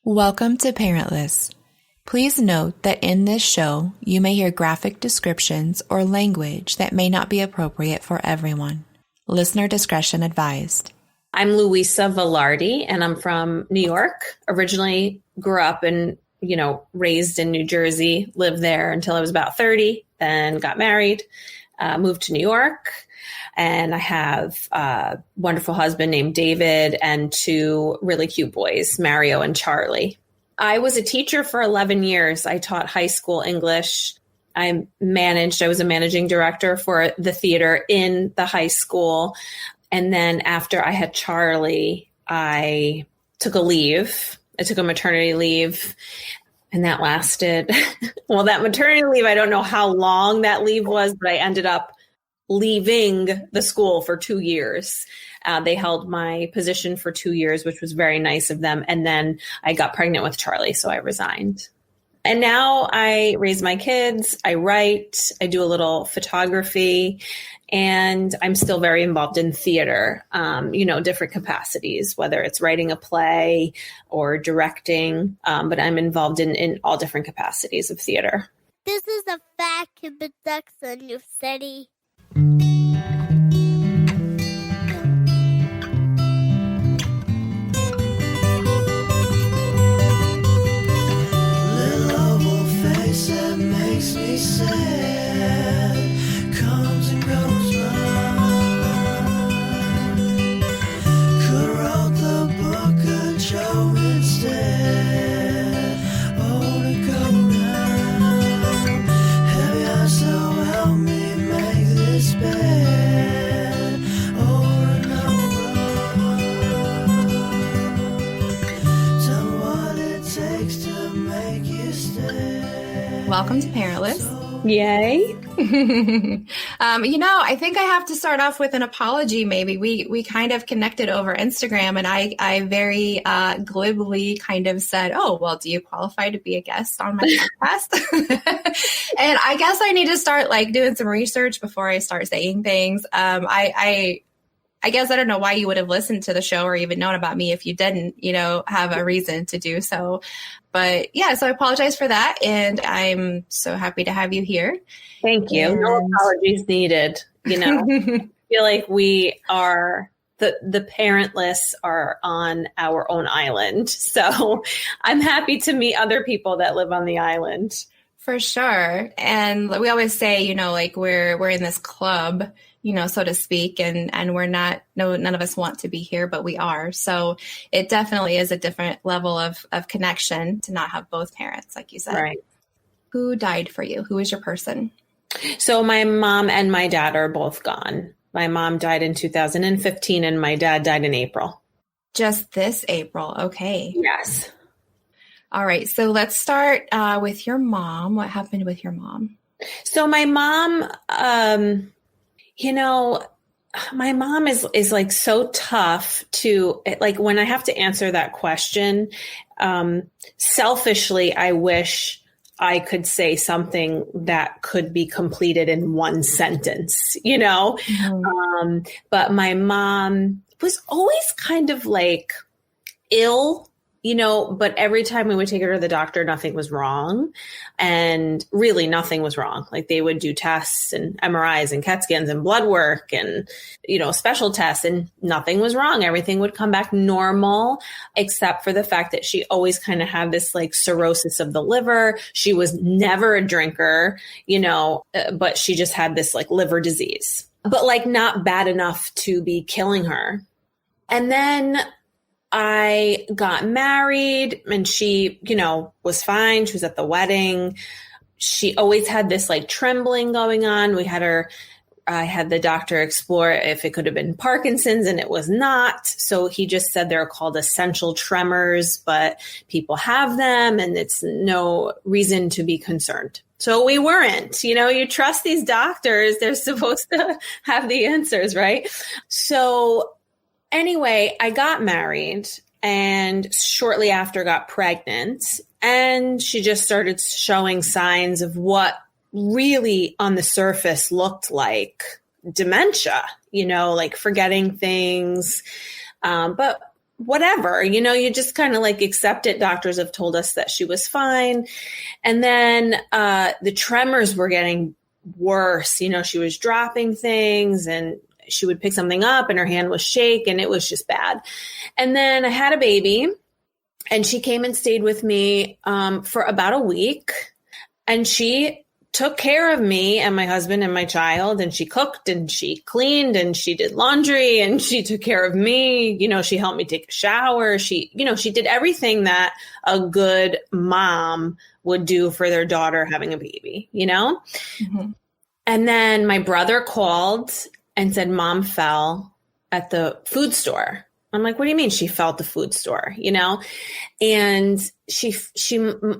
Welcome to Parentless. Please note that in this show, you may hear graphic descriptions or language that may not be appropriate for everyone. Listener discretion advised. I'm Louisa Vilardi, and I'm from New York. Originally grew up and, raised in New Jersey, lived there until I was about 30, then got married, moved to New York. And I have a wonderful husband named David and two really cute boys, Mario and Charlie. I was a teacher for 11 years. I taught high school English. I was a managing director for the theater in the high school. And then after I had Charlie, I took a leave. I took a maternity leave. And that lasted, that maternity leave, I don't know how long that leave was, but I ended up leaving the school for 2 years. They held my position for 2 years, which was very nice of them. And then I got pregnant with Charlie, so I resigned. And now I raise my kids, I write, I do a little photography, and I'm still very involved in theater, different capacities, whether it's writing a play or directing, but I'm involved in all different capacities of theater. This is a FatKid Production, you city. Little oval face that makes me sad comes and goes by. Could wrote the book of Joe instead. Oh, to go now. Heavy eyes, so help me make this bed over and over. Tell me what it takes to make you stay. Welcome to Parentless. Yay. I think I have to start off with an apology. Maybe we kind of connected over Instagram, and I very glibly kind of said, "Oh, well, do you qualify to be a guest on my podcast?" And I guess I need to start doing some research before I start saying things. I guess I don't know why you would have listened to the show or even known about me if you didn't, have a reason to do so. But yeah, so I apologize for that. And I'm so happy to have you here. Thank you. No apologies needed. I feel like we are, the parentless are on our own island. So I'm happy to meet other people that live on the island. For sure. And we always say, we're in this club, so to speak, and we're not, none of us want to be here, but we are. So it definitely is a different level of connection to not have both parents, like you said. Right. Who died for you? Who is your person? So my mom and my dad are both gone. My mom died in 2015 and my dad died in April. Just this April. Okay. Yes. All right. So let's start with your mom. What happened with your mom? So my mom, my mom is so tough to when I have to answer that question, selfishly, I wish I could say something that could be completed in one sentence, Mm-hmm. But my mom was always kind of ill, but every time we would take her to the doctor, nothing was wrong. And really nothing was wrong. They would do tests and MRIs and CAT scans and blood work and, special tests, and nothing was wrong. Everything would come back normal, except for the fact that she always kind of had this cirrhosis of the liver. She was never a drinker, but she just had this liver disease, but not bad enough to be killing her. And then I got married and she, was fine. She was at the wedding. She always had this trembling going on. I had the doctor explore if it could have been Parkinson's, and it was not. So he just said they're called essential tremors, but people have them and it's no reason to be concerned. So we weren't, you trust these doctors. They're supposed to have the answers, right? So anyway, I got married and shortly after got pregnant, and she just started showing signs of what really on the surface looked like dementia, forgetting things. But whatever, you just kind of like accept it. Doctors have told us that she was fine. And then the tremors were getting worse. She was dropping things and she would pick something up and her hand was shaking. It was just bad. And then I had a baby and she came and stayed with me for about a week. And she took care of me and my husband and my child. And she cooked and she cleaned and she did laundry and she took care of me. She helped me take a shower. She did everything that a good mom would do for their daughter having a baby, Mm-hmm. And then my brother called and said, Mom fell at the food store. I'm like, what do you mean she fell at the food store? And she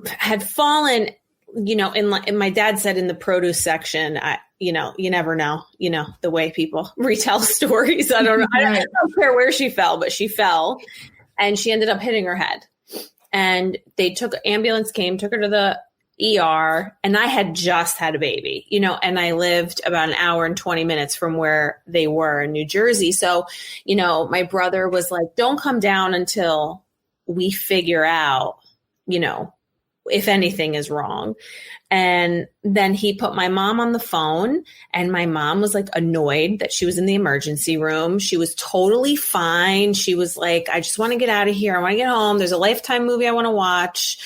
had fallen, in my dad said in the produce section, you never know, the way people retell stories. I don't know. I don't care where she fell, but she fell and she ended up hitting her head. And ambulance came, took her to the ER, and I had just had a baby, and I lived about an hour and 20 minutes from where they were in New Jersey. So, my brother was like, don't come down until we figure out, if anything is wrong. And then he put my mom on the phone, and my mom was like annoyed that she was in the emergency room. She was totally fine. She was like, I just want to get out of here. I want to get home. There's a Lifetime movie I want to watch.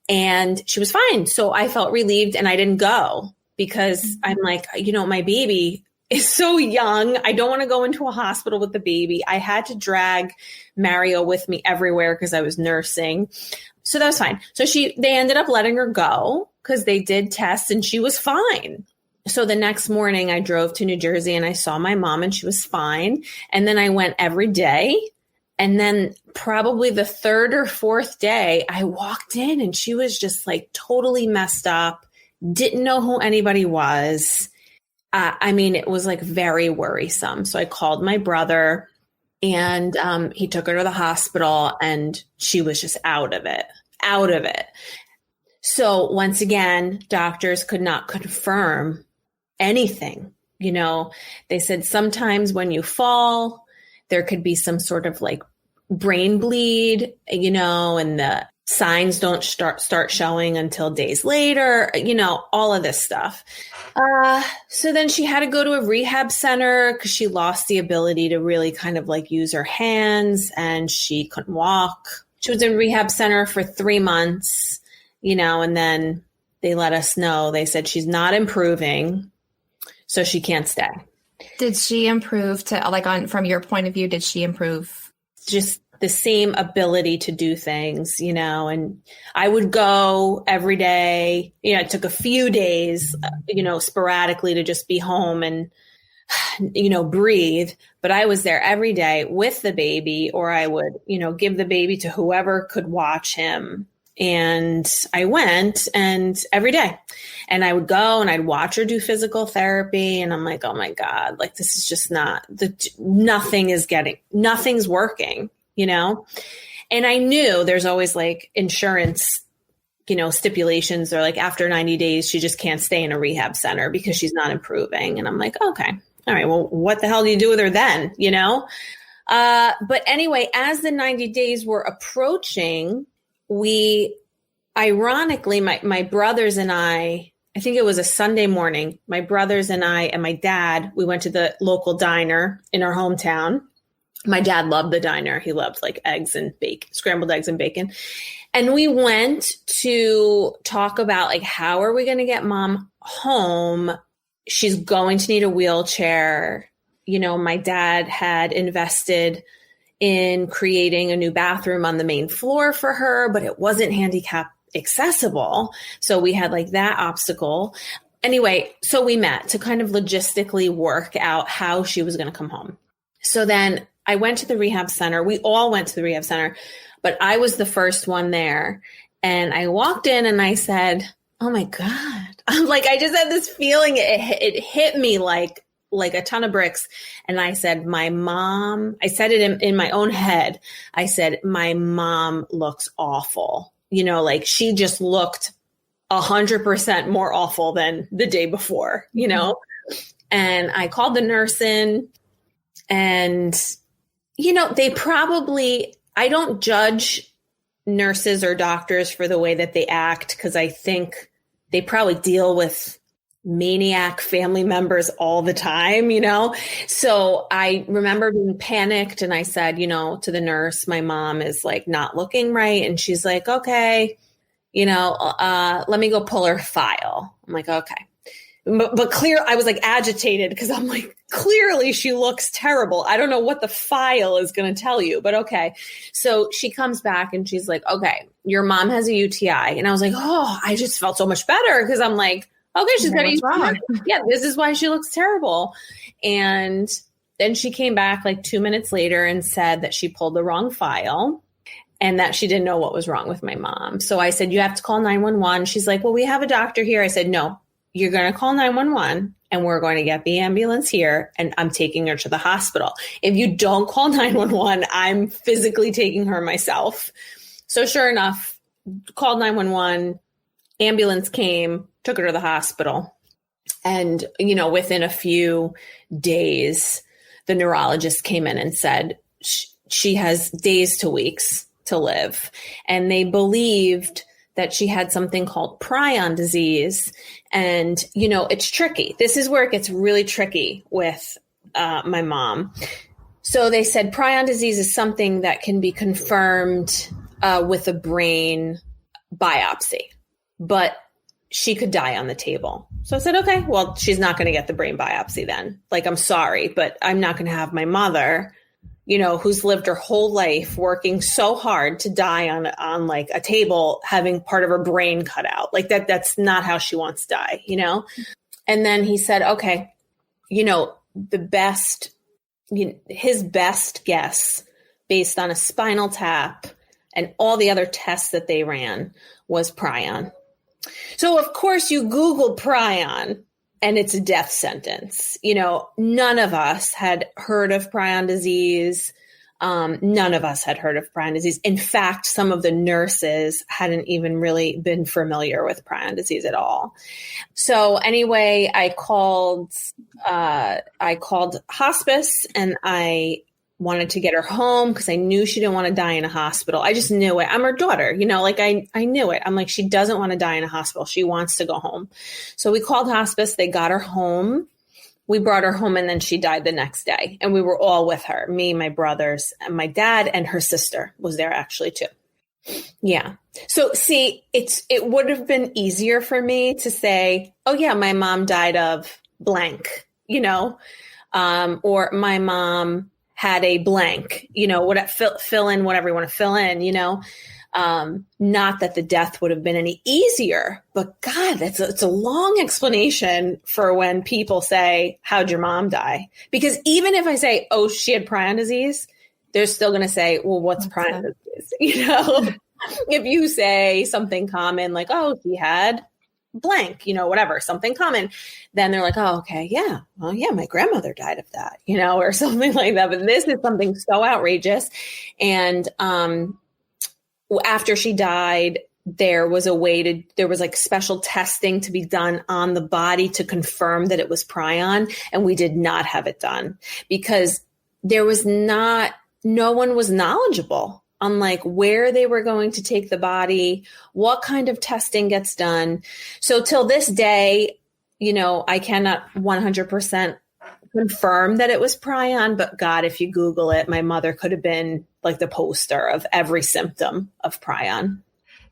And she was fine. So I felt relieved and I didn't go because I'm like, my baby is so young. I don't want to go into a hospital with the baby. I had to drag Mario with me everywhere because I was nursing. So that was fine. So they ended up letting her go because they did tests and she was fine. So the next morning I drove to New Jersey and I saw my mom and she was fine. And then I went every day. And then probably the third or fourth day, I walked in and she was just like totally messed up, didn't know who anybody was. It was like very worrisome. So I called my brother and he took her to the hospital and she was just out of it. So once again, doctors could not confirm anything. They said sometimes when you fall, there could be some sort of like brain bleed, and the signs don't start showing until days later, all of this stuff. So then she had to go to a rehab center because she lost the ability to really kind of like use her hands and she couldn't walk. She was in rehab center for 3 months, and then they let us know. They said she's not improving, so she can't stay. Did she improve from your point of view, did she improve? Just the same ability to do things, and I would go every day. It took a few days, sporadically to just be home and, breathe. But I was there every day with the baby, or I would, give the baby to whoever could watch him. And I went and every day, and I would go and I'd watch her do physical therapy. And I'm like, oh my God, like, this is just nothing's working, And I knew there's always like insurance, stipulations, or like after 90 days, she just can't stay in a rehab center because she's not improving. And I'm like, okay, all right, well, what the hell do you do with her then? But anyway, as the 90 days were approaching, ironically, my brothers and I think it was a Sunday morning, my brothers and I and my dad, we went to the local diner in our hometown. My dad loved the diner. He loved like eggs and bacon, scrambled eggs and bacon. And we went to talk about like, how are we going to get mom home? She's going to need a wheelchair. My dad had invested in creating a new bathroom on the main floor for her, but it wasn't handicap accessible. So we had like that obstacle. Anyway, so we met to kind of logistically work out how she was going to come home. So then I went to the rehab center. We all went to the rehab center, but I was the first one there. And I walked in and I said, oh my God. I'm like, I just had this feeling. It hit me like a ton of bricks. And I said, my mom, I said it in my own head. I said, my mom looks awful. Like she just looked 100% more awful than the day before, And I called the nurse in and, they probably, I don't judge nurses or doctors for the way that they act, because I think they probably deal with maniac family members all the time, So I remember being panicked, and I said, to the nurse, my mom is like not looking right. And she's like, okay, let me go pull her file. I'm like, okay. But I was like agitated because I'm like, clearly she looks terrible. I don't know what the file is going to tell you, but okay. So she comes back and she's like, okay, your mom has a UTI. And I was like, oh, I just felt so much better because I'm like, okay, she's got a UTI. Yeah, this is why she looks terrible. And then she came back like 2 minutes later and said that she pulled the wrong file and that she didn't know what was wrong with my mom. So I said, you have to call 911. She's like, well, we have a doctor here. I said, no. You're going to call 911 and we're going to get the ambulance here and I'm taking her to the hospital. If you don't call 911, I'm physically taking her myself. So sure enough, called 911, ambulance came, took her to the hospital. And, within a few days, the neurologist came in and said she has days to weeks to live. And they believed that she had something called prion disease. And, it's tricky. This is where it gets really tricky with my mom. So they said prion disease is something that can be confirmed with a brain biopsy, but she could die on the table. So I said, okay, well, she's not going to get the brain biopsy then. Like, I'm sorry, but I'm not going to have my mother, who's lived her whole life working so hard to die on like a table, having part of her brain cut out. Like that's not how she wants to die, And then he said, okay, his best guess based on a spinal tap and all the other tests that they ran was prion. So of course you Google prion and it's a death sentence. None of us had heard of prion disease. None of us had heard of prion disease. In fact, some of the nurses hadn't even really been familiar with prion disease at all. So anyway, I called hospice and I wanted to get her home because I knew she didn't want to die in a hospital. I just knew it. I'm her daughter, I knew it. I'm like, she doesn't want to die in a hospital. She wants to go home. So we called hospice. They got her home. We brought her home and then she died the next day. And we were all with her, me, my brothers, and my dad, and her sister was there actually too. Yeah. So see, it would have been easier for me to say, oh yeah, my mom died of blank, or my mom had a blank, fill in whatever you want to fill in, not that the death would have been any easier, but God, it's a long explanation for when people say, how'd your mom die? Because even if I say, oh, she had prion disease, they're still going to say, well, what's prion disease? If you say something common, like, oh, he had blank, whatever, something common, then they're like, oh, okay, yeah, well, yeah, my grandmother died of that, or something like that. But this is something so outrageous. And after she died, there was like special testing to be done on the body to confirm that it was prion. And we did not have it done because no one was knowledgeable on like where they were going to take the body, what kind of testing gets done. So till this day, I cannot 100% confirm that it was prion, but God, if you Google it, my mother could have been like the poster of every symptom of prion.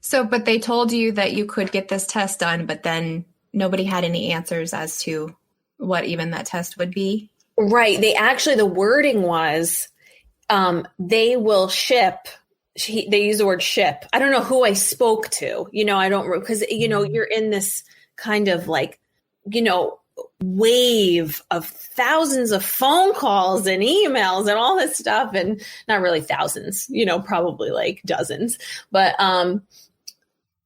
So, but they told you that you could get this test done, but then nobody had any answers as to what even that test would be. Right. The wording was, they will ship. They use the word ship. I don't know who I spoke to, I don't, because, you're in this kind of like, wave of thousands of phone calls and emails and all this stuff. And not really thousands, probably like dozens, but,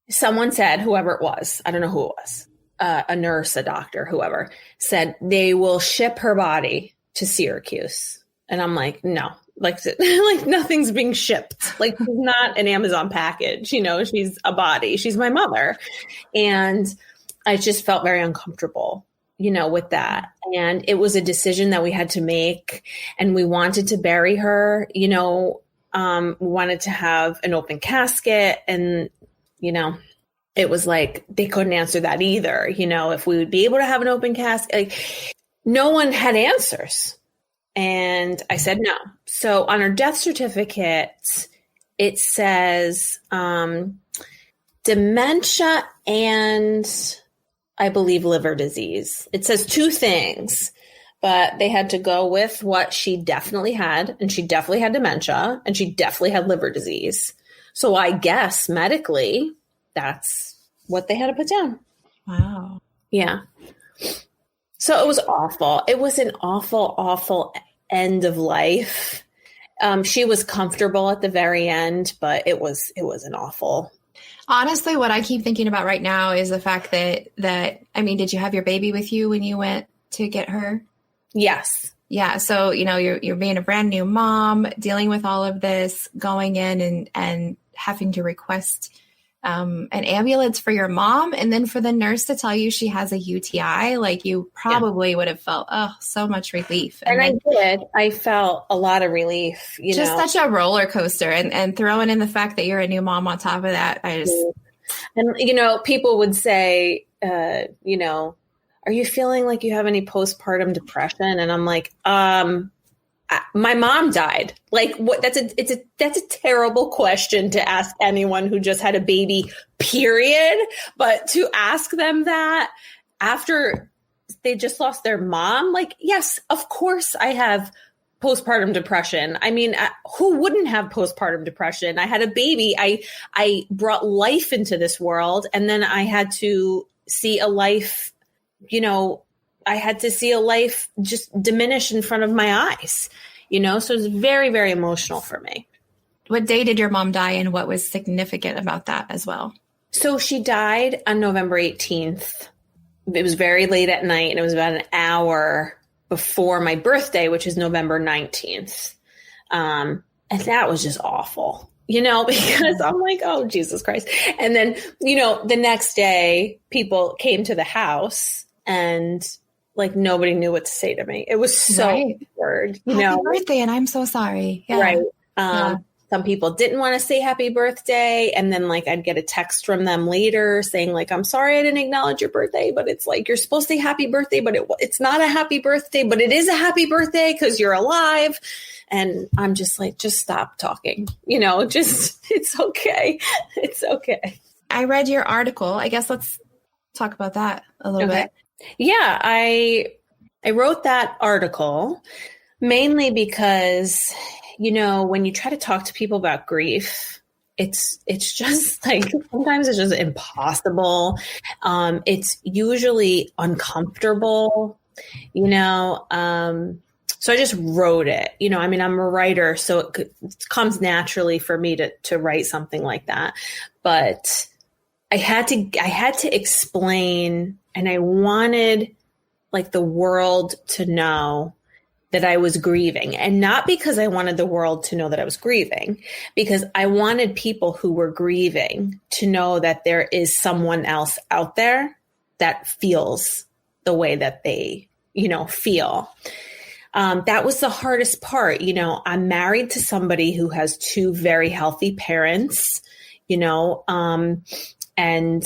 someone said, whoever it was, I don't know who it was, a nurse, a doctor, whoever said they will ship her body to Syracuse. And I'm like, no, like nothing's being shipped. Like she's not an Amazon package, she's a body. She's my mother. And I just felt very uncomfortable, with that. And it was a decision that we had to make and we wanted to bury her, wanted to have an open casket. And, you know, it was like, they couldn't answer that either. You know, if we would be able to have an open casket, like no one had answers. And I said no. So on her death certificate, it says dementia and I believe liver disease. It says two things, but they had to go with what she definitely had. And she definitely had dementia and she definitely had liver disease. So I guess medically, that's what they had to put down. Wow. Yeah. So it was awful. It was an awful, awful end of life. She was comfortable at the very end, but it was an awful. Honestly, what I keep thinking about right now is the fact that I mean, did you have your baby with you when you went to get her? Yes. Yeah. So, you know, you're being a brand new mom, dealing with all of this, going in and having to request an ambulance for your mom. And then for the nurse to tell you she has a UTI, like you probably would have felt, so much relief. And I did. I felt a lot of relief, you just know. Such a roller coaster. And throwing in the fact that you're a new mom on top of that, And, you know, people would say, you know, are you feeling like you have any postpartum depression? And I'm like, my mom died. Like, what? That's a terrible question to ask anyone who just had a baby, period. But to ask them that after they just lost their mom, like, yes, of course I have postpartum depression. I mean, who wouldn't have postpartum depression? I had a baby. I brought life into this world, and then I had to see a life, you know, I had to see a life just diminish in front of my eyes, you know? So it was very, very emotional for me. What day did your mom die and what was significant about that as well? So she died on November 18th. It was very late at night and it was about an hour before my birthday, which is November 19th. And that was just awful, you know, because I'm like, oh, Jesus Christ. And then, you know, the next day people came to the house and like nobody knew what to say to me. It was so weird, you know. Happy birthday, and I'm so sorry. Yeah. Right. Some people didn't want to say happy birthday. And then like I'd get a text from them later saying like, I'm sorry I didn't acknowledge your birthday, but it's like, you're supposed to say happy birthday, but it's not a happy birthday, but it is a happy birthday because you're alive. And I'm just like, just stop talking, you know, just, it's okay. It's okay. I read your article. I guess let's talk about that a little bit. Yeah, I wrote that article mainly because, you know, when you try to talk to people about grief, it's just like, sometimes it's just impossible. It's usually uncomfortable, you know. So I just wrote it, you know. I mean, I'm a writer, so it comes naturally for me to write something like that. But I had to explain, and I wanted like the world to know that I was grieving, and not because I wanted the world to know that I was grieving, because I wanted people who were grieving to know that there is someone else out there that feels the way that they, you know, feel. That was the hardest part. You know, I'm married to somebody who has two very healthy parents, you know, and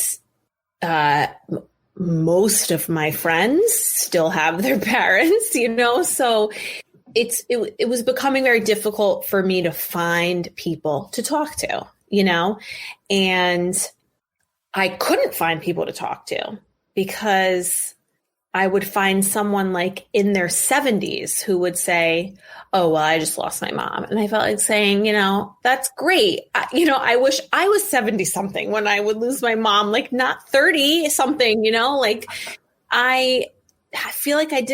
most of my friends still have their parents, you know, so it was becoming very difficult for me to find people to talk to, you know, and I couldn't find people to talk to because I would find someone like in their 70s who would say, oh, well, I just lost my mom. And I felt like saying, you know, that's great. You know, I wish I was 70 something when I would lose my mom, like not 30 something, you know, like I feel like I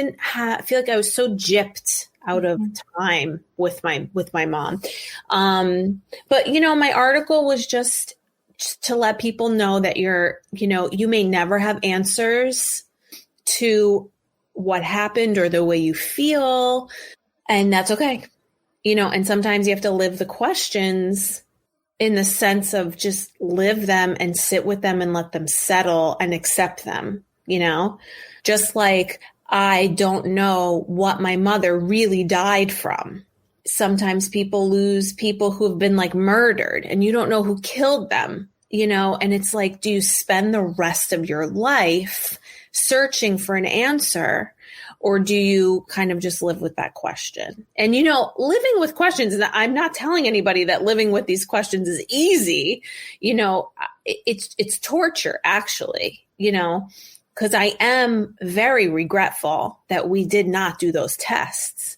feel like I was so gypped out of time with my mom. But, you know, my article was just to let people know that you may never have answers to what happened or the way you feel. And that's okay. You know, and sometimes you have to live the questions in the sense of just live them and sit with them and let them settle and accept them, you know, just like I don't know what my mother really died from. sometimes people lose people who have been like murdered and you don't know who killed them, and it's like, do you spend the rest of your life searching for an answer, or do you kind of just live with that question? And, living with questions, and I'm not telling anybody that living with these questions is easy, it's torture actually, because I am very regretful that we did not do those tests.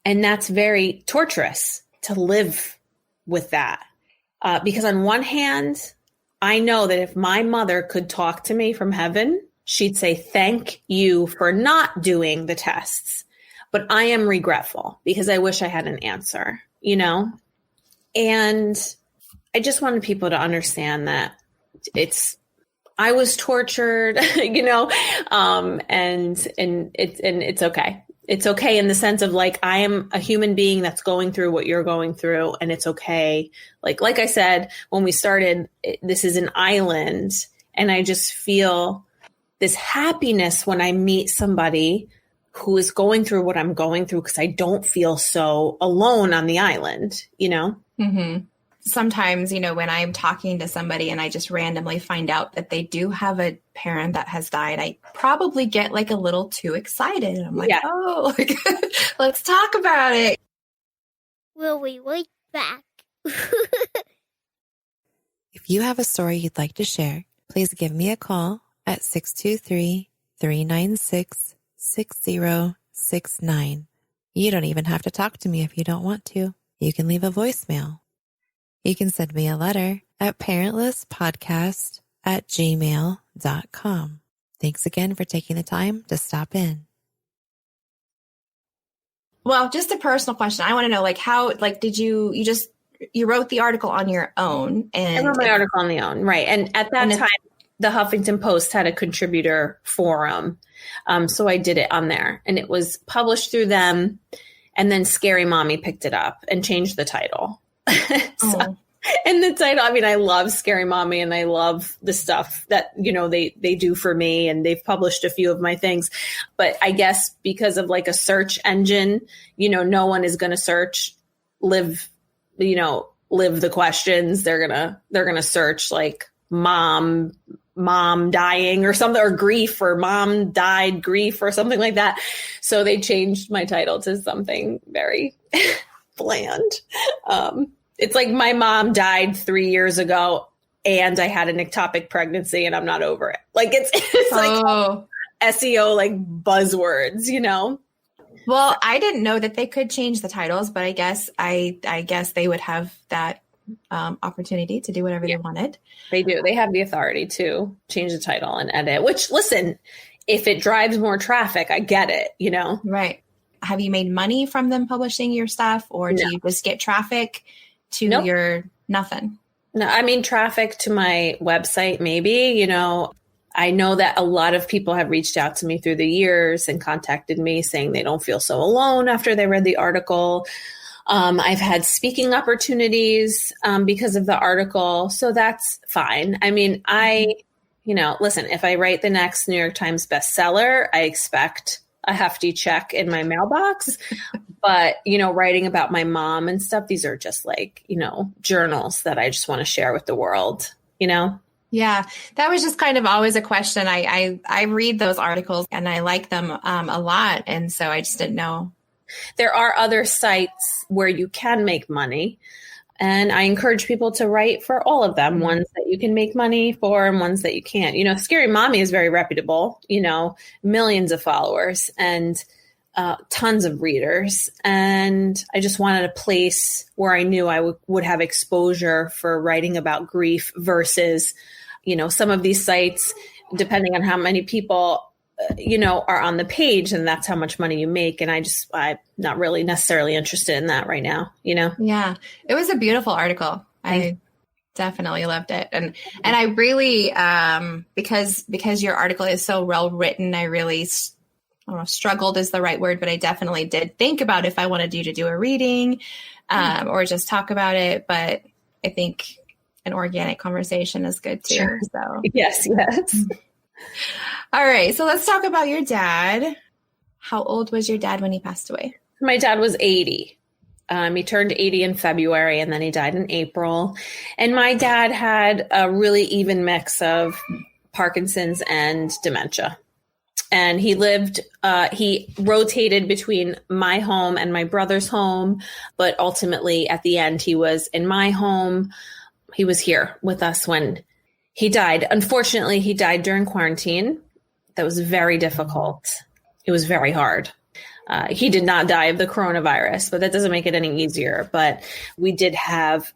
And that's very torturous to live with that. Because on one hand, I know that if my mother could talk to me from heaven, she'd say, thank you for not doing the tests. But I am regretful because I wish I had an answer, And I just wanted people to understand that I was tortured, and it's okay. It's okay in the sense of like, I am a human being that's going through what you're going through, and it's okay. Like I said, when we started, this is an island, and I just feel this happiness when I meet somebody who is going through what I'm going through, because I don't feel so alone on the island, Mm-hmm. Sometimes, when I'm talking to somebody and I just randomly find out that they do have a parent that has died, I probably get like a little too excited. I'm like, oh, let's talk about it. We'll be right back. If you have a story you'd like to share, please give me a call at 623-396-6069. You don't even have to talk to me if you don't want to. You can leave a voicemail. You can send me a letter at parentlesspodcast@gmail.com. Thanks again for taking the time to stop in. Well, just a personal question. I want to know, like, how, like, did you wrote the article on your own? And I wrote my article on the own, right. And at that time, the Huffington Post had a contributor forum. So I did it on there, and it was published through them. And then Scary Mommy picked it up and changed the title. And the title, I mean, I love Scary Mommy, and I love the stuff that, they do for me, and they've published a few of my things. But I guess because of like a search engine, no one is going to search live the questions. They're going to search like mom dying or something, or grief, or mom died grief, or something like that. So they changed my title to something very bland. It's like my mom died 3 years ago and I had an ectopic pregnancy and I'm not over it. Like it's like SEO, like buzzwords, Well, I didn't know that they could change the titles, but I guess they would have that opportunity to do whatever they wanted. They do. They have the authority to change the title and edit, which, listen, if it drives more traffic, I get it, Right. Have you made money from them publishing your stuff, or do you just get traffic to your nothing? No, I mean, traffic to my website, maybe, I know that a lot of people have reached out to me through the years and contacted me saying they don't feel so alone after they read the article. I've had speaking opportunities because of the article. So that's fine. I mean, listen, if I write the next New York Times bestseller, I expect a hefty check in my mailbox. But, writing about my mom and stuff, these are just like, journals that I just want to share with the world, Yeah, that was just kind of always a question. I read those articles and I like them a lot. And so I just didn't know. There are other sites where you can make money. And I encourage people to write for all of them, ones that you can make money for and ones that you can't. Scary Mommy is very reputable, millions of followers and tons of readers. And I just wanted a place where I knew I would have exposure for writing about grief versus, some of these sites, depending on how many people, are on the page, and that's how much money you make. And I'm not really necessarily interested in that right now, Yeah, it was a beautiful article. I definitely loved it. And I really, because your article is so well written, I really, I don't know, struggled is the right word, but I definitely did think about if I wanted you to do a reading or just talk about it. But I think an organic conversation is good too. Sure. So yes. All right. So let's talk about your dad. How old was your dad when he passed away? My dad was 80. He turned 80 in February, and then he died in April. And my dad had a really even mix of Parkinson's and dementia. And he rotated between my home and my brother's home. But ultimately, at the end, he was in my home. He was here with us when he died. Unfortunately, he died during quarantine. That was very difficult. It was very hard. He did not die of the coronavirus, but that doesn't make it any easier. But we did have,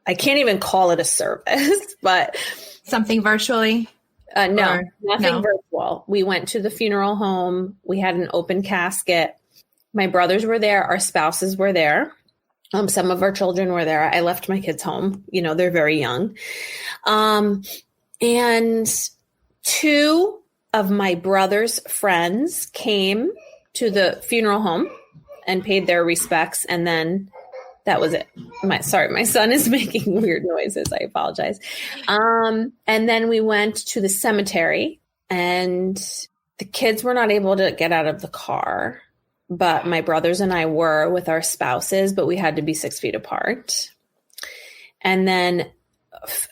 I can't even call it a service, but something virtually. No, nothing virtual. We went to the funeral home. We had an open casket. My brothers were there. Our spouses were there. Some of our children were there. I left my kids home. They're very young. And two of my brother's friends came to the funeral home and paid their respects. And then that was it. My son is making weird noises. I apologize. And then we went to the cemetery, and the kids were not able to get out of the car, but my brothers and I were with our spouses, but we had to be 6 feet apart. And then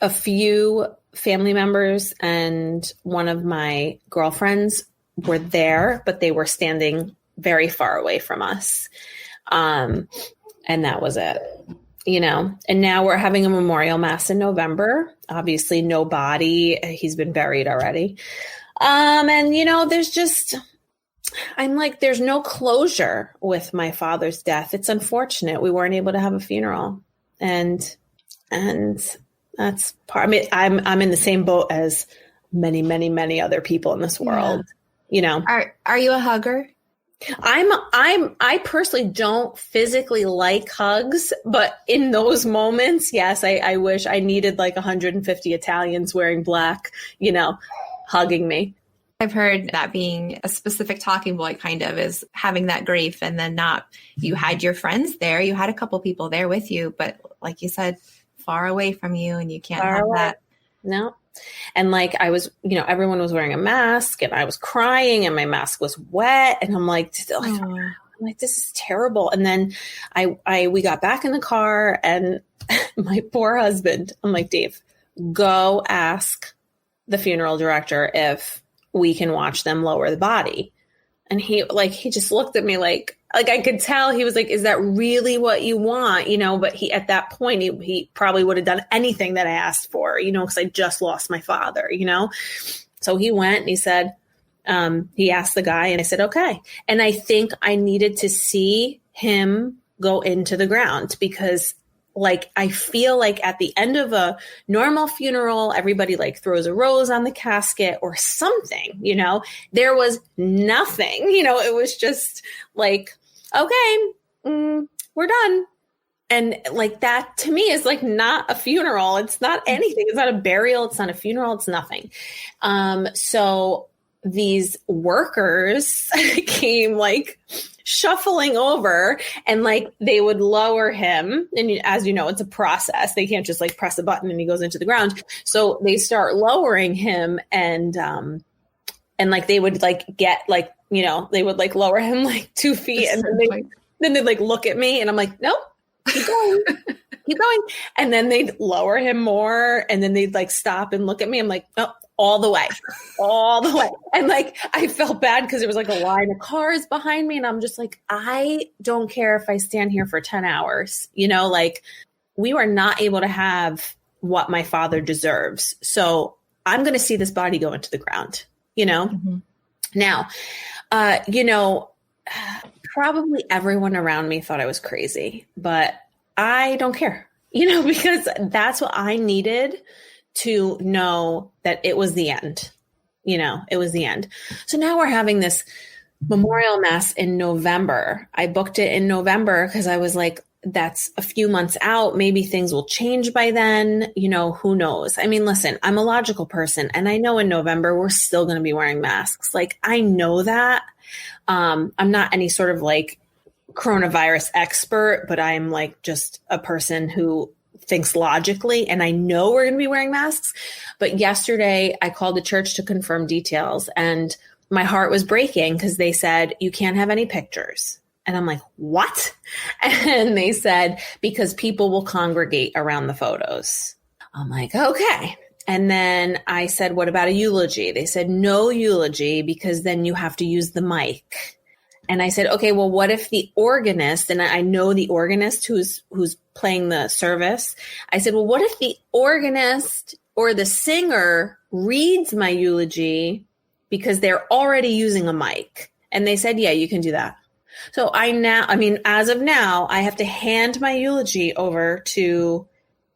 a few family members and one of my girlfriends were there, but they were standing very far away from us. And that was it, and now we're having a memorial mass in November. Obviously no body. He's been buried already. And there's no closure with my father's death. It's unfortunate. We weren't able to have a funeral, and that's part. I'm in the same boat as many, many, many other people in this world. Are you a hugger? I personally don't physically like hugs, but in those moments, yes, I wish I needed like 150 Italians wearing black, hugging me. I've heard that being a specific talking point kind of is having that grief, and then you had your friends there, you had a couple people there with you, but like you said, far away from you, and you can't have that. No. And I was, everyone was wearing a mask, and I was crying, and my mask was wet, and I'm like, this is terrible. And then we got back in the car, and my poor husband, I'm like, Dave, go ask the funeral director if we can watch them lower the body. And he just looked at me like I could tell he was like, is that really what you want? But at that point, he probably would have done anything that I asked for, because I just lost my father, So he went and he said, he asked the guy, and I said, okay. And I think I needed to see him go into the ground, because I feel like at the end of a normal funeral, everybody throws a rose on the casket or something, there was nothing, it was just okay, we're done. And that to me is not a funeral. It's not anything. It's not a burial. It's not a funeral. It's nothing. So these workers came shuffling over, and they would lower him. And as you know, it's a process. They can't just press a button and he goes into the ground. So they start lowering him, and they would get they would lower him 2 feet, and then they'd look at me, and I'm like, nope, keep going, keep going. And then they'd lower him more, and then they'd stop and look at me. I'm like, oh, all the way. And I felt bad because there was a line of cars behind me, and I'm just I don't care if I stand here for 10 hours, we were not able to have what my father deserves. So I'm going to see this body go into the ground, Mm-hmm. Now, probably everyone around me thought I was crazy, but I don't care, because that's what I needed to know, that it was the end, it was the end. So now we're having this memorial mass in November. I booked it in November because I was like, that's a few months out. Maybe things will change by then. Who knows? I mean, listen, I'm a logical person, and I know in November we're still going to be wearing masks. I know that. I'm not any sort of coronavirus expert, but I'm just a person who thinks logically, and I know we're going to be wearing masks. But yesterday I called the church to confirm details, and my heart was breaking because they said, you can't have any pictures. And I'm like, what? And they said, because people will congregate around the photos. I'm like, okay. And then I said, what about a eulogy? They said, no eulogy, because then you have to use the mic. And I said, okay, well, what if the organist, and I know the organist who's playing the service. I said, well, what if the organist or the singer reads my eulogy because they're already using a mic? And they said, yeah, you can do that. So as of now, I have to hand my eulogy over to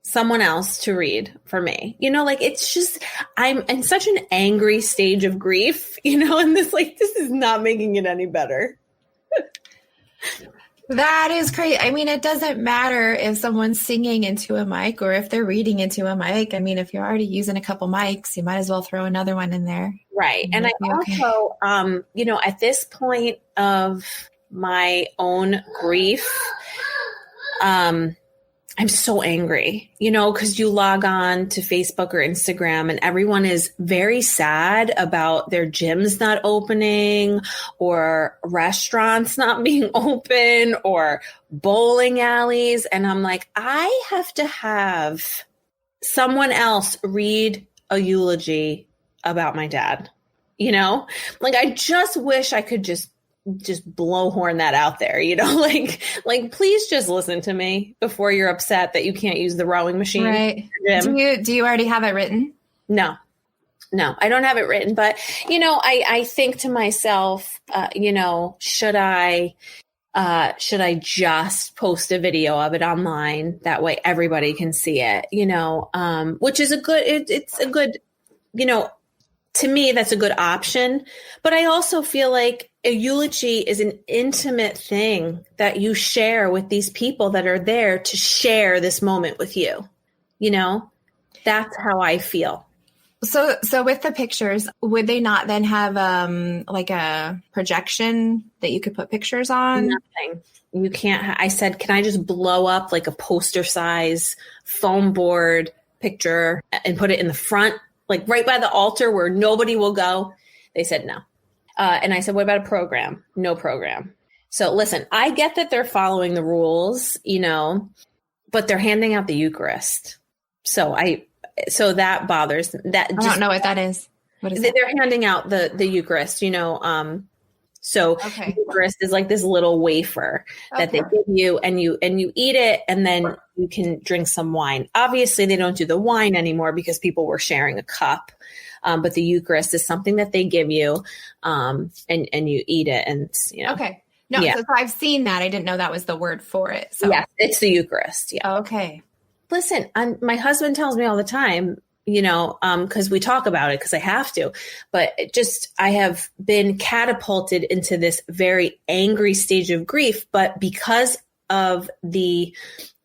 someone else to read for me. It's just, I'm in such an angry stage of grief, and this is not making it any better. That is great. I mean, it doesn't matter if someone's singing into a mic or if they're reading into a mic. I mean, if you're already using a couple mics, you might as well throw another one in there. Right. And I also, at this point of my own grief, I'm so angry, because you log on to Facebook or Instagram and everyone is very sad about their gyms not opening or restaurants not being open or bowling alleys. And I'm like, I have to have someone else read a eulogy about my dad, I just wish I could just blowhorn that out there, please just listen to me before you're upset that you can't use the rowing machine. Right. Do you already have it written? No, I don't have it written, but I think to myself, should I just post a video of it online? That way everybody can see it, which is it's a good, to me, that's a good option. But I also feel like a eulogy is an intimate thing that you share with these people that are there to share this moment with you. That's how I feel. So with the pictures, would they not then have like a projection that you could put pictures on? Nothing. You can't. I said, can I just blow up like a poster size foam board picture and put it in the front, like right by the altar where nobody will go? They said no. And I said, what about a program? No program. So listen, I get that they're following the rules, but they're handing out the Eucharist. So that bothers that. I don't know what that is. What is they're handing out the Eucharist, Okay. Eucharist is like this little wafer that they give you and you eat it and then you can drink some wine. Obviously they don't do the wine anymore because people were sharing a cup. But the Eucharist is something that they give you, and you eat it and, Okay. No, yeah. So I've seen that. I didn't know that was the word for it. So yes, it's the Eucharist. Yeah. Okay. Listen, my husband tells me all the time, because we talk about it because I have to, but I have been catapulted into this very angry stage of grief, but because of the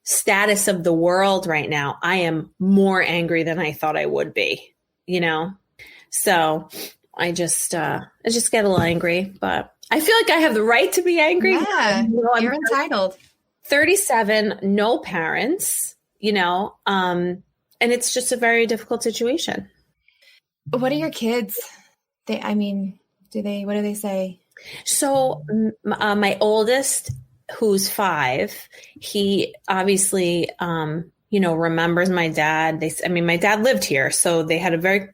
status of the world right now, I am more angry than I thought I would be, So I just get a little angry, but I feel like I have the right to be angry. Yeah, you're entitled. 37, no parents, and it's just a very difficult situation. What are your kids? What do they say? So my oldest, who's 5, he obviously, remembers my dad. My dad lived here, so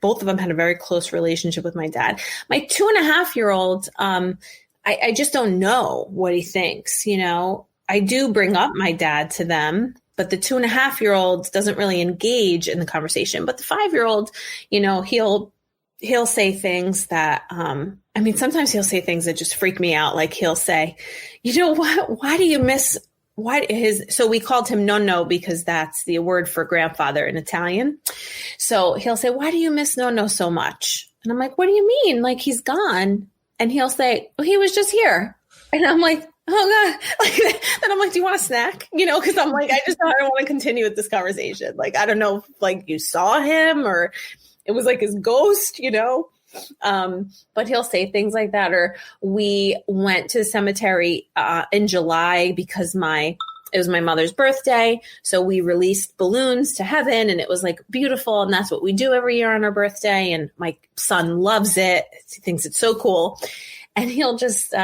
both of them had a very close relationship with my dad. My 2.5-year-old, I just don't know what he thinks. I do bring up my dad to them, but the 2.5-year-old doesn't really engage in the conversation. But the 5-year-old, he'll say things that, sometimes he'll say things that just freak me out. Like he'll say, what? Why do you miss? So we called him nonno because that's the word for grandfather in Italian. So he'll say, why do you miss nonno so much? And I'm like, what do you mean? Like he's gone. And he'll say, well, he was just here. And I'm like, oh God. Then I'm like, do you want a snack? Cause I'm like, I don't want to continue with this conversation. Like, I don't know if you saw him or it was like his ghost, but he'll say things like that. Or we went to the cemetery in July because it was my mother's birthday. So we released balloons to heaven and it was like beautiful. And that's what we do every year on our birthday. And my son loves it. He thinks it's so cool. And he'll just,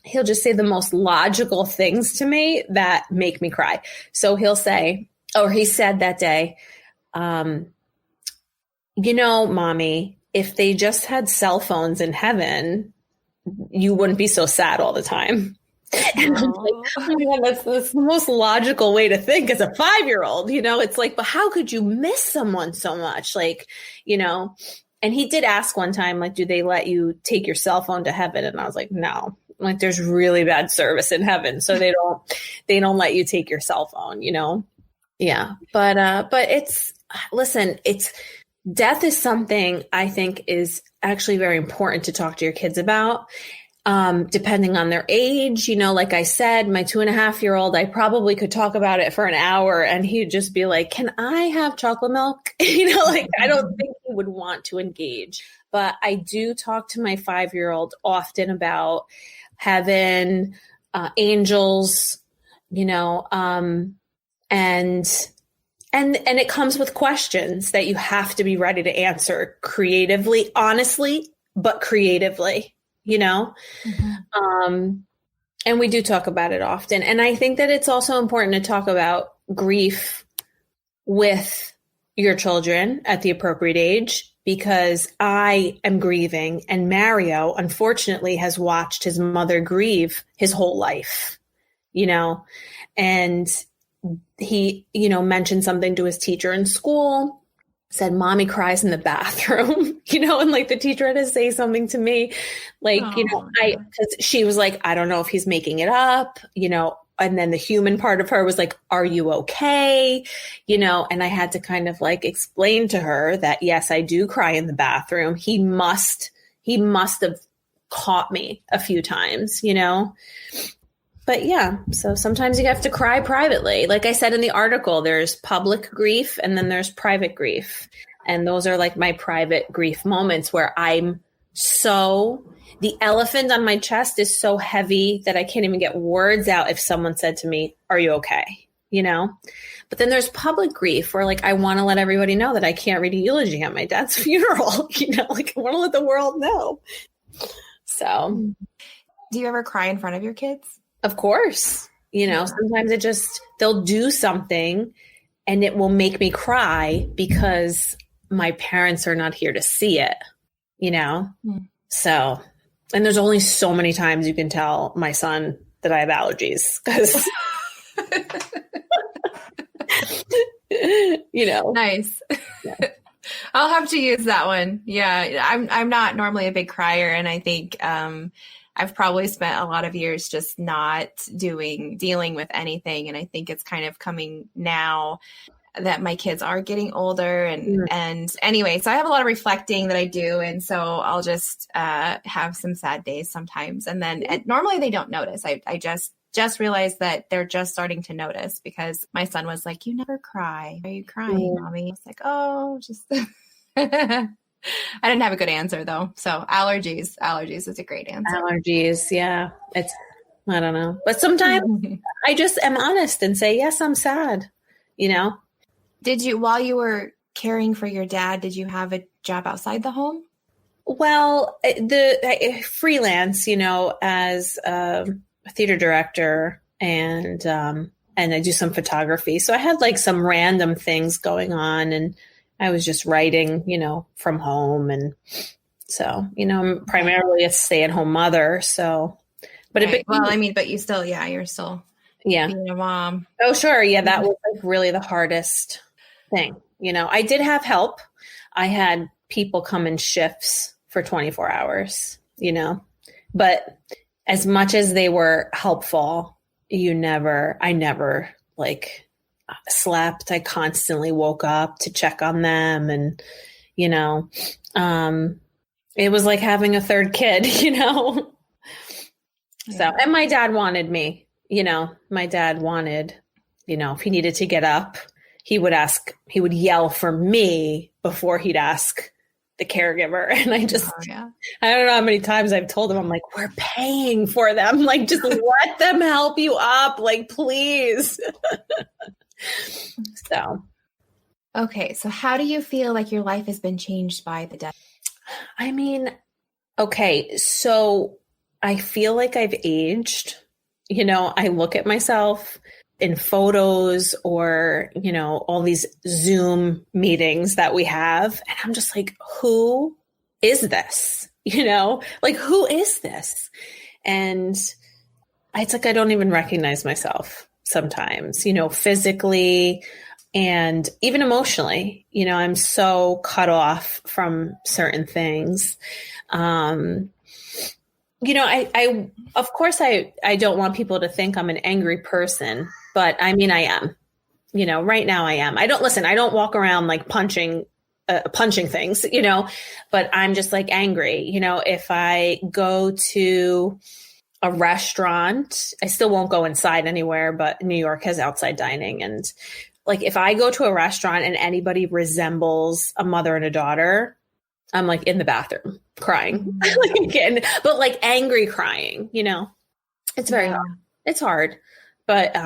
he'll just say the most logical things to me that make me cry. So he'll say, or he said that day, Mommy, if they just had cell phones in heaven, you wouldn't be so sad all the time. And I'm like, oh my God, that's the most logical way to think as a 5-year-old. It's like, but how could you miss someone so much? And he did ask one time, like, do they let you take your cell phone to heaven? And I was like, no, like there's really bad service in heaven. So they don't let you take your cell phone, Yeah. But death is something I think is actually very important to talk to your kids about. Depending on their age, like I said, my 2.5-year-old, I probably could talk about it for an hour and he'd just be like, can I have chocolate milk? I don't think he would want to engage, but I do talk to my 5-year-old often about heaven, angels, and it comes with questions that you have to be ready to answer creatively, honestly, but creatively. And we do talk about it often. And I think that it's also important to talk about grief with your children at the appropriate age, because I am grieving and Mario, unfortunately, has watched his mother grieve his whole life, and he, mentioned something to his teacher in school, said, Mommy cries in the bathroom, and like the teacher had to say something to me, like, because she was like, I don't know if he's making it up, and then the human part of her was like, are you okay? And I had to kind of like explain to her that, yes, I do cry in the bathroom. He must have caught me a few times, But yeah, so sometimes you have to cry privately. Like I said in the article, there's public grief and then there's private grief. And those are like my private grief moments where the elephant on my chest is so heavy that I can't even get words out if someone said to me, are you okay? But then there's public grief where like I want to let everybody know that I can't read a eulogy at my dad's funeral. Like I want to let the world know. So. Do you ever cry in front of your kids? Of course, sometimes they'll do something and it will make me cry because my parents are not here to see it, So, and there's only so many times you can tell my son that I have allergies because, Nice. Yeah. I'll have to use that one. Yeah. I'm not normally a big crier. And I think, I've probably spent a lot of years just not dealing with anything. And I think it's kind of coming now that my kids are getting older. And anyway, so I have a lot of reflecting that I do. And so I'll just have some sad days sometimes. And then normally they don't notice. I just realized that they're just starting to notice because my son was like, you never cry. Are you crying, Mommy? I was like, oh, just... I didn't have a good answer though. So allergies is a great answer. Allergies. Yeah. I don't know. But sometimes I just am honest and say, yes, I'm sad, Did you, while you were caring for your dad, did you have a job outside the home? Well, I freelance, as a theater director and I do some photography. So I had like some random things going on and I was just writing, from home. And so, I'm primarily a stay-at-home mother. So, but right. But you still, you're still being a mom. Oh, sure. Yeah. That was like really the hardest thing. I did have help. I had people come in shifts for 24 hours, but as much as they were helpful, I never like slept. I constantly woke up to check on them. And, it was like having a third kid, So, and my dad wanted me, my dad wanted, if he needed to get up, he would yell for me before he'd ask the caregiver. And I just, I don't know how many times I've told him, I'm like, we're paying for them. Like, just let them help you up. Like, please. So. Okay. So how do you feel like your life has been changed by the death? I mean, okay. So I feel like I've aged. I look at myself in photos or, all these Zoom meetings that we have. And I'm just like, who is this? Like, who is this? And it's like, I don't even recognize myself sometimes, physically and even emotionally. I'm so cut off from certain things. I of course I don't want people to think I'm an angry person, but I mean, I am, right now I am. I don't walk around like punching things, but I'm just like angry. If I go to a restaurant, I still won't go inside anywhere, but New York has outside dining. And like, if I go to a restaurant and anybody resembles a mother and a daughter, I'm like in the bathroom crying, but like angry crying, it's very hard. It's hard, but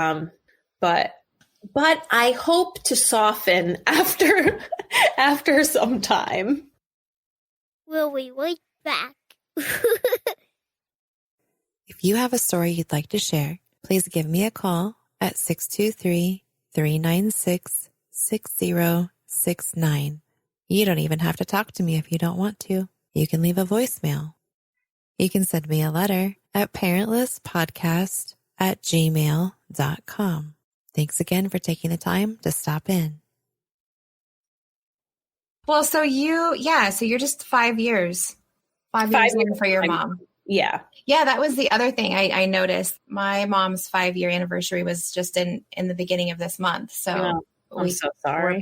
I hope to soften after some time. We'll be right back. If you have a story you'd like to share, please give me a call at 623-396-6069. You don't even have to talk to me if you don't want to. You can leave a voicemail. You can send me a letter at parentlesspodcast@gmail.com. Thanks again for taking the time to stop in. Well, so you're just 5 years. 5 years in for your mom. Yeah. Yeah, that was the other thing I noticed. My mom's 5-year anniversary was just in the beginning of this month. So I'm so sorry.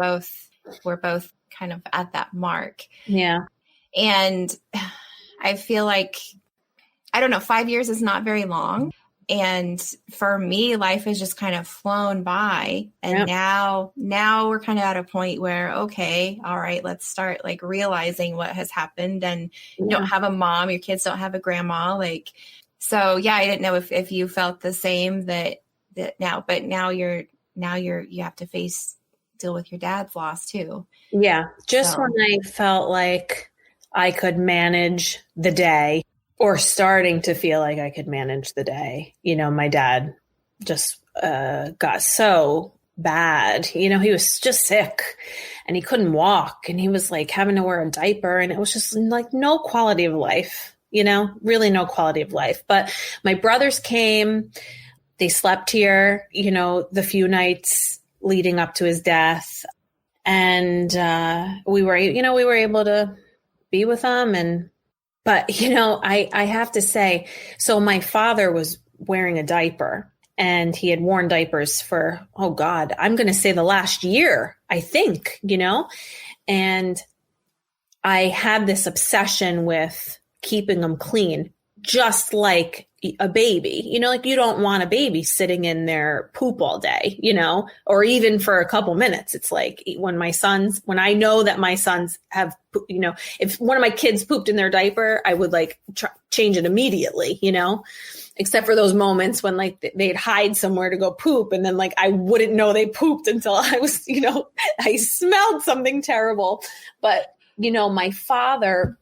We're both kind of at that mark. Yeah. And I feel like, I don't know, 5 years is not very long. And for me, life has just kind of flown by. And now we're kind of at a point where, okay, all right, let's start like realizing what has happened. And you don't have a mom, your kids don't have a grandma. Like, so yeah, I didn't know if you felt the same that now, but now you have to deal with your dad's loss too. Yeah. Just when I felt like I could manage the day, or starting to feel like I could manage the day, my dad just got so bad. He was just sick and he couldn't walk and he was like having to wear a diaper, and it was just like no quality of life, really no quality of life. But my brothers came, they slept here, the few nights leading up to his death. And we were able to be with them. But, I have to say, so my father was wearing a diaper, and he had worn diapers for, oh God, I'm going to say the last year, I think, and I had this obsession with keeping them clean, just like a baby, like you don't want a baby sitting in their poop all day, or even for a couple minutes. It's like when I know that my sons have, if one of my kids pooped in their diaper, I would like change it immediately, except for those moments when like they'd hide somewhere to go poop. And then like, I wouldn't know they pooped until I was, I smelled something terrible. But, my father,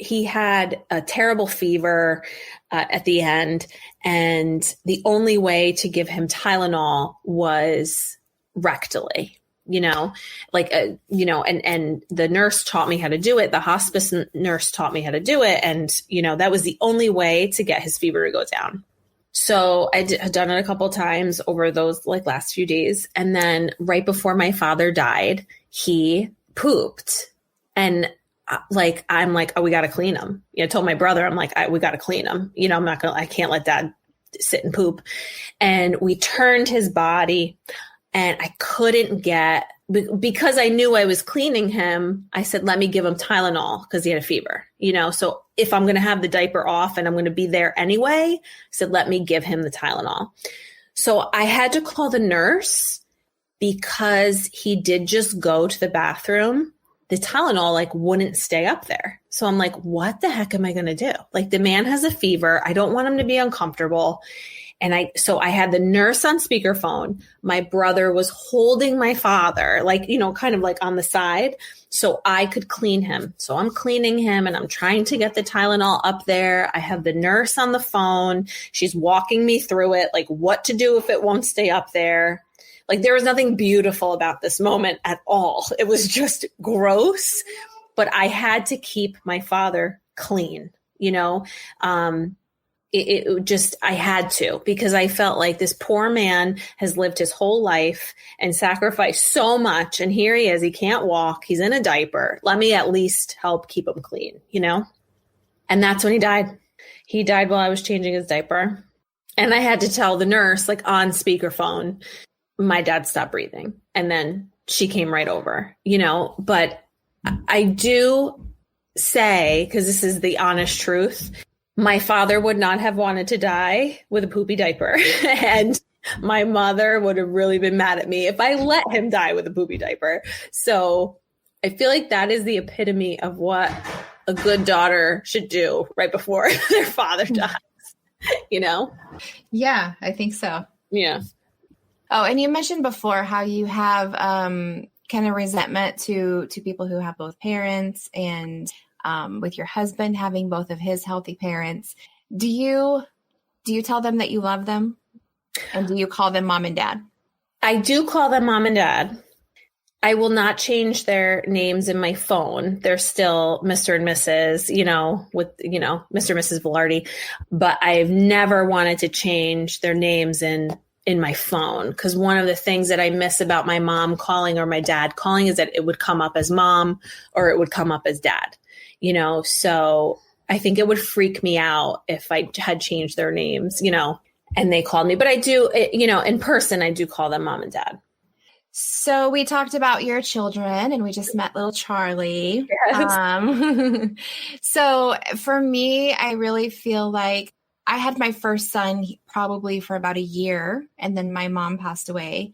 he had a terrible fever at the end, and the only way to give him Tylenol was rectally, and the nurse taught me how to do it. The hospice nurse taught me how to do it. And, that was the only way to get his fever to go down. So I had done it a couple of times over those like last few days. And then right before my father died, he pooped, and I'm like, oh, we got to clean him. I told my brother, I'm like, we got to clean him. I can't let dad sit and poop. And we turned his body, and I couldn't because I knew I was cleaning him. I said, let me give him Tylenol because he had a fever, so if I'm going to have the diaper off and I'm going to be there anyway, I said, let me give him the Tylenol. So I had to call the nurse because he did just go to the bathroom the Tylenol like wouldn't stay up there. So I'm like, what the heck am I going to do? Like the man has a fever. I don't want him to be uncomfortable. And so I had the nurse on speakerphone. My brother was holding my father, like, kind of like on the side so I could clean him. So I'm cleaning him and I'm trying to get the Tylenol up there. I have the nurse on the phone. She's walking me through it, like what to do if it won't stay up there. Like there was nothing beautiful about this moment at all. It was just gross, but I had to keep my father clean, I had to, because I felt like this poor man has lived his whole life and sacrificed so much. And here he is, he can't walk. He's in a diaper. Let me at least help keep him clean, And that's when he died. He died while I was changing his diaper. And I had to tell the nurse, like on speakerphone, my dad stopped breathing. And then she came right over, but I do say, because this is the honest truth, my father would not have wanted to die with a poopy diaper. And my mother would have really been mad at me if I let him die with a poopy diaper. So I feel like that is the epitome of what a good daughter should do right before their father dies, Yeah, I think so. Yeah. Oh, and you mentioned before how you have kind of resentment to people who have both parents, and with your husband having both of his healthy parents. Do you tell them that you love them? And do you call them mom and dad? I do call them mom and dad. I will not change their names in my phone. They're still Mr. and Mrs., with, Mr. and Mrs. Vilardi. But I've never wanted to change their names in my phone, because one of the things that I miss about my mom calling or my dad calling is that it would come up as mom or it would come up as dad. So I think it would freak me out if I had changed their names, and they called me. But I do, in person, I do call them mom and dad. So we talked about your children and we just met little Charlie. Yes. So for me, I really feel like I had my first son probably for about a year, and then my mom passed away.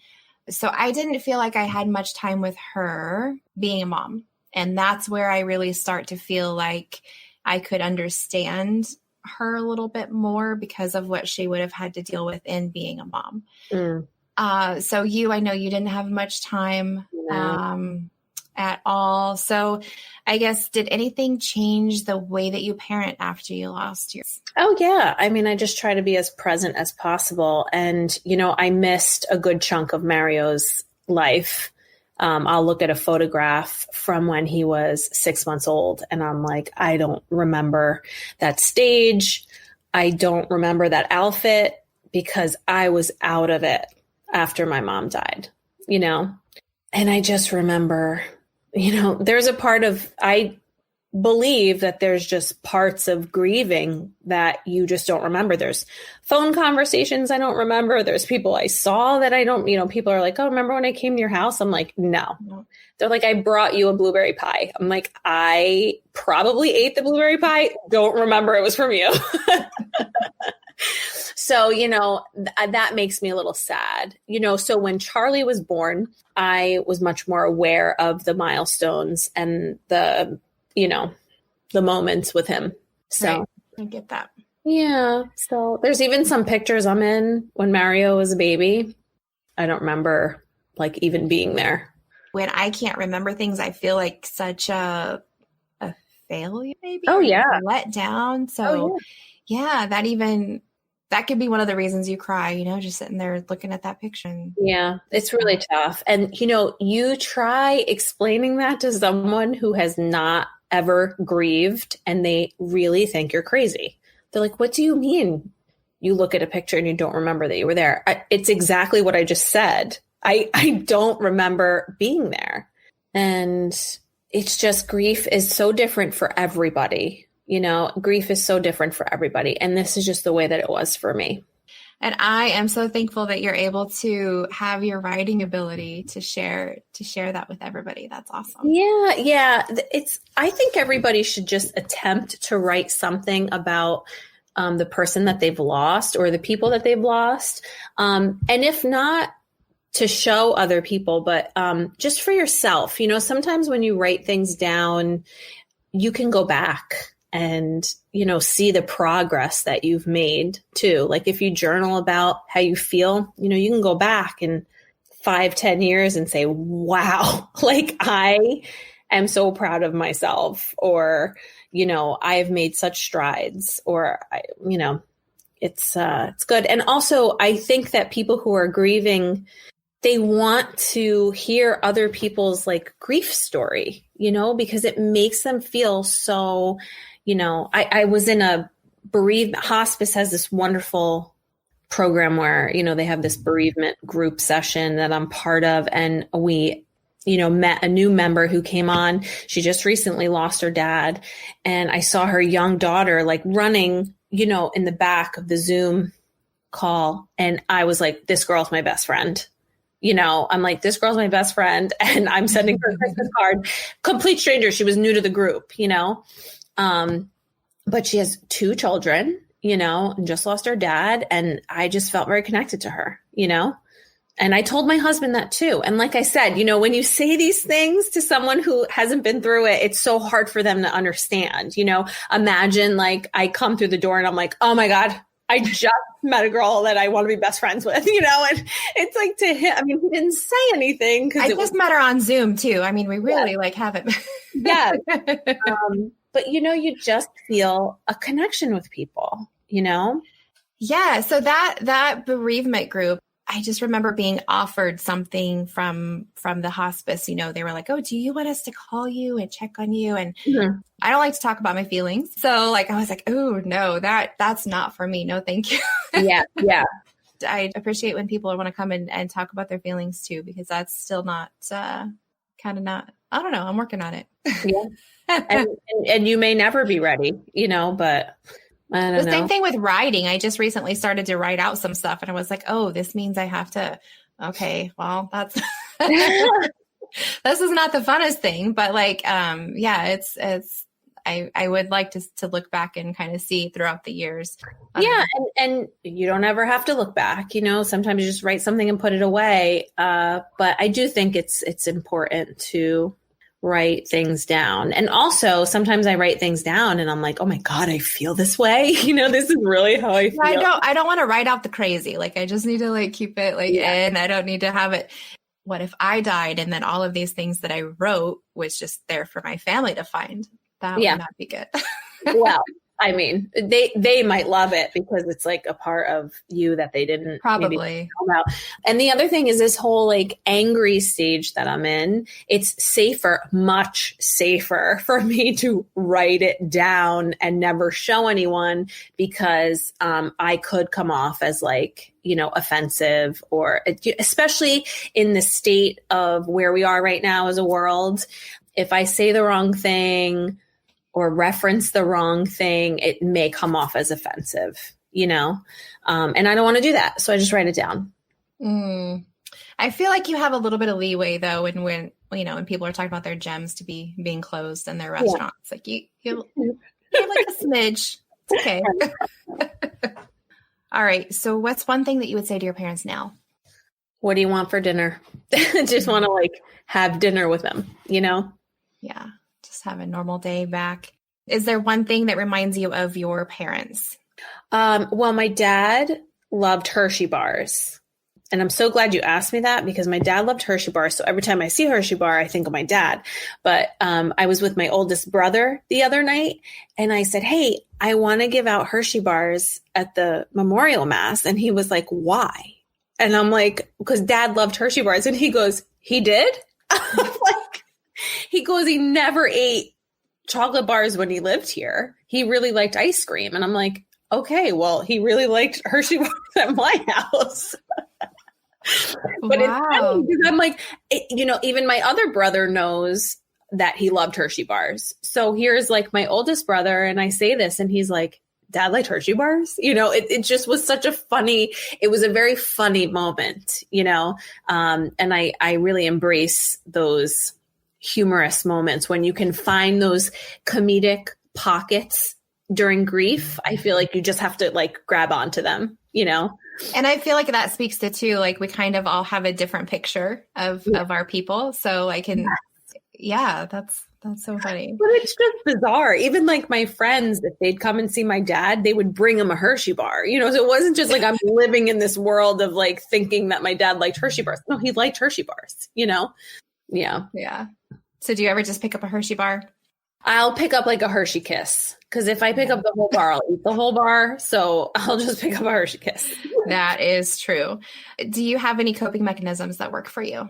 So I didn't feel like I had much time with her being a mom. And that's where I really start to feel like I could understand her a little bit more because of what she would have had to deal with in being a mom. So I know you didn't have much time at all. So I guess, did anything change the way that you parent after you lost yours? Oh, yeah. I mean, I just try to be as present as possible. And, I missed a good chunk of Mario's life. I'll look at a photograph from when he was 6 months old and I'm like, I don't remember that stage. I don't remember that outfit because I was out of it after my mom died, and I just remember, there's a part of, I believe that there's just parts of grieving that you just don't remember. There's phone conversations I don't remember. There's people I saw that I don't, people are like, oh, remember when I came to your house? I'm like, no. They're like, I brought you a blueberry pie. I'm like, I probably ate the blueberry pie. Don't remember it was from you. So, that makes me a little sad, so when Charlie was born, I was much more aware of the milestones and the moments with him. So Right. I get that. Yeah. So there's even some pictures I'm in when Mario was a baby. I don't remember like even being there. When I can't remember things, I feel like such a failure, maybe. Oh, or yeah. let down. So yeah, that could be one of the reasons you cry, just sitting there looking at that picture. Yeah, it's really tough. And, you try explaining that to someone who has not ever grieved and they really think you're crazy. They're like, what do you mean? You look at a picture and you don't remember that you were there. It's exactly what I just said. I don't remember being there. And it's just, grief is so different for everybody. Grief is so different for everybody. And this is just the way that it was for me. And I am so thankful that you're able to have your writing ability to share that with everybody. That's awesome. Yeah. I think everybody should just attempt to write something about the person that they've lost or the people that they've lost. And if not, to show other people, but just for yourself. You know, sometimes when you write things down, you can go back and, you know, see the progress that you've made too. Like if you journal about how you feel, you know, you can go back in 5-10 years and say, wow, like I am so proud of myself, or, you know, I have made such strides, or, you know, it's good. And also I think that people who are grieving, they want to hear other people's like grief story, you know, because it makes them feel so, you know, I was in a bereavement, hospice has this wonderful program where, you know, they have this bereavement group session that I'm part of. And we, you know, met a new member who came on. She just recently lost her dad. And I saw her young daughter like running, you know, in the back of the Zoom call. And I was like, this girl's my best friend. You know, I'm like, this girl's my best friend, and I'm sending her a Christmas card. Complete stranger. She was new to the group, you know, but she has 2 children, you know, and just lost her dad. And I just felt very connected to her, you know, and I told my husband that too. And like I said, you know, when you say these things to someone who hasn't been through it, it's so hard for them to understand. You know, imagine like I come through the door and I'm like, oh my God, I just met a girl that I want to be best friends with, you know, and it's like to him, I mean, he didn't say anything. I just met her on Zoom too. I mean, we really like haven't. Yeah. But you know, you just feel a connection with people, you know? Yeah. So that bereavement group, I just remember being offered something from the hospice. You know, they were like, oh, do you want us to call you and check on you? And I don't like to talk about my feelings. So like, I was like, oh no, that's not for me. No, thank you. Yeah. Yeah. I appreciate when people want to come and talk about their feelings too, because that's still not kind of not, I don't know. I'm working on it. Yeah. and you may never be ready, you know, but I don't know. The same thing with writing. I just recently started to write out some stuff and I was like, oh, this means I have to, okay, well, that's, this is not the funnest thing, but like, yeah, it's, I would like to look back and kind of see throughout the years. Yeah. And you don't ever have to look back, you know, sometimes you just write something and put it away. But I do think it's important to write things down. And also sometimes I write things down and I'm like, oh my God, I feel this way. You know, this is really how I feel. I don't want to write out the crazy. Like, I just need to like keep it like in. I don't need to have it. What if I died? And then all of these things that I wrote was just there for my family to find. That would not be good. Well, I mean, they might love it because it's like a part of you that they didn't probably know about. And the other thing is this whole like angry stage that I'm in. It's safer, much safer for me to write it down and never show anyone because I could come off as like, you know, offensive, or especially in the state of where we are right now as a world. If I say the wrong thing or reference the wrong thing, it may come off as offensive, you know? And I don't want to do that. So I just write it down. I feel like you have a little bit of leeway though. When, you know, when people are talking about their gyms to be being closed in their restaurants, like you have like a smidge. It's okay. All right. So what's one thing that you would say to your parents now? What do you want for dinner? Just want to like have dinner with them, you know? Yeah. Just have a normal day back. Is there one thing that reminds you of your parents? Well, my dad loved Hershey bars. And I'm so glad you asked me that because my dad loved Hershey bars. So every time I see Hershey bar, I think of my dad. But I was with my oldest brother the other night and I said, hey, I want to give out Hershey bars at the memorial mass. And he was like, why? And I'm like, because dad loved Hershey bars. And he goes, he did? Like, he goes, he never ate chocolate bars when he lived here. He really liked ice cream. And I'm like, okay, well, he really liked Hershey bars at my house. But it's funny because I'm like, you know, even my other brother knows that he loved Hershey bars. So here's like my oldest brother. And I say this and he's like, dad liked Hershey bars. You know, it just was such a it was a very funny moment, you know? And I really embrace those humorous moments when you can find those comedic pockets during grief, I feel like you just have to like grab onto them, you know? And I feel like that speaks to too, like we kind of all have a different picture of our people. So I can, that's so funny. But it's just bizarre. Even like my friends, if they'd come and see my dad, they would bring him a Hershey bar, you know? So it wasn't just like I'm living in this world of like thinking that my dad liked Hershey bars. No, he liked Hershey bars, you know? Yeah. Yeah. So do you ever just pick up a Hershey bar? I'll pick up like a Hershey Kiss, because if I pick up the whole bar, I'll eat the whole bar. So I'll just pick up a Hershey Kiss. That is true. Do you have any coping mechanisms that work for you?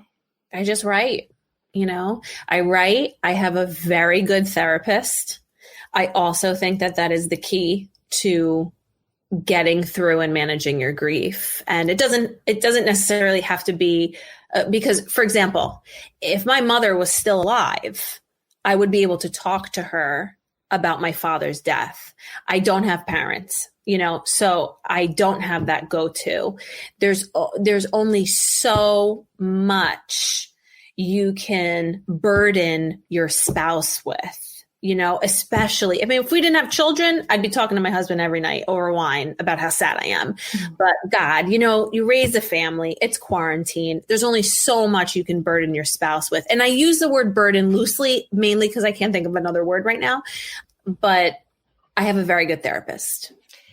I just write, you know, I write. I have a very good therapist. I also think that that is the key to getting through and managing your grief. And it doesn't necessarily have to be because, for example, if my mother was still alive, I would be able to talk to her about my father's death. I don't have parents, you know, so I don't have that go-to. There's only so much you can burden your spouse with, you know, especially, I mean, if we didn't have children, I'd be talking to my husband every night over wine about how sad I am. But God, you know, you raise a family, it's quarantine. There's only so much you can burden your spouse with. And I use the word burden loosely, mainly because I can't think of another word right now, but I have a very good therapist.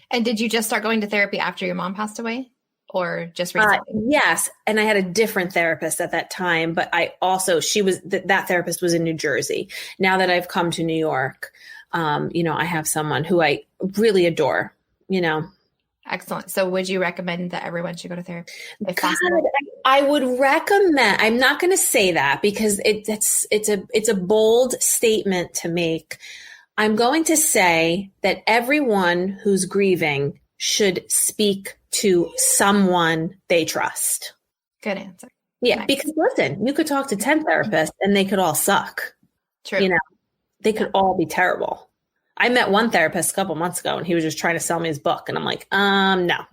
And did you just start going to therapy after your mom passed away? Or just recently? Yes. And I had a different therapist at that time, but I also, that therapist was in New Jersey. Now that I've come to New York, you know, I have someone who I really adore, you know. Excellent. So would you recommend that everyone should go to therapy? If God, possible? I would recommend, I'm not going to say that because it's a bold statement to make. I'm going to say that everyone who's grieving should speak to someone they trust. Good answer. Yeah, nice. Because listen, you could talk to 10 therapists and they could all suck. True. You know, they could all be terrible. I met one therapist a couple months ago and he was just trying to sell me his book. And I'm like, no.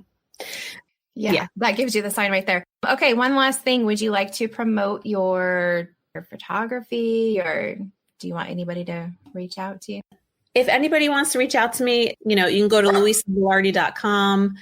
Yeah, that gives you the sign right there. Okay, one last thing. Would you like to promote your photography, or do you want anybody to reach out to you? If anybody wants to reach out to me, you know, you can go to louisavilardi.com.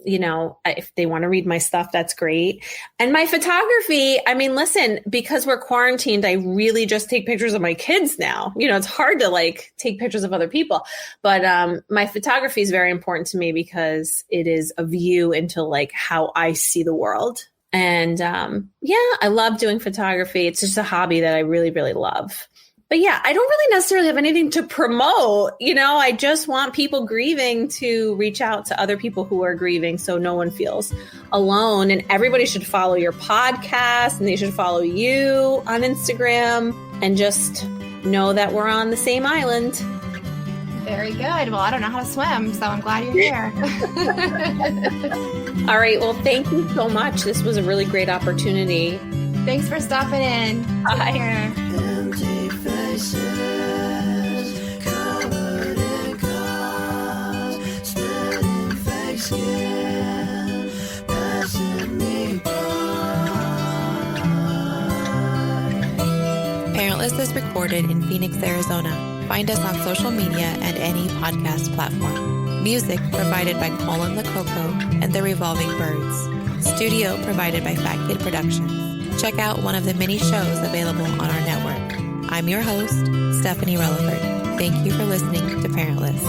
You know, if they want to read my stuff, that's great. And my photography, I mean, listen, because we're quarantined, I really just take pictures of my kids now. You know, it's hard to like take pictures of other people. But my photography is very important to me because it is a view into like how I see the world. And I love doing photography. It's just a hobby that I really, really love. But yeah, I don't really necessarily have anything to promote. You know, I just want people grieving to reach out to other people who are grieving so no one feels alone. And everybody should follow your podcast and they should follow you on Instagram and just know that we're on the same island. Very good. Well, I don't know how to swim, so I'm glad you're here. All right. Well, thank you so much. This was a really great opportunity. Thanks for stopping in. Bye. Take care. Empty faces covered in cars, spreading fake skin, passing me by. Parentless is recorded in Phoenix, Arizona. Find us on social media and any podcast platform. Music provided by Colin the Coco and the Revolving Birds. Studio provided by FatKid Productions. Check out one of the many shows available on our network. I'm your host, Stephanie Relaford. Thank you for listening to Parentless.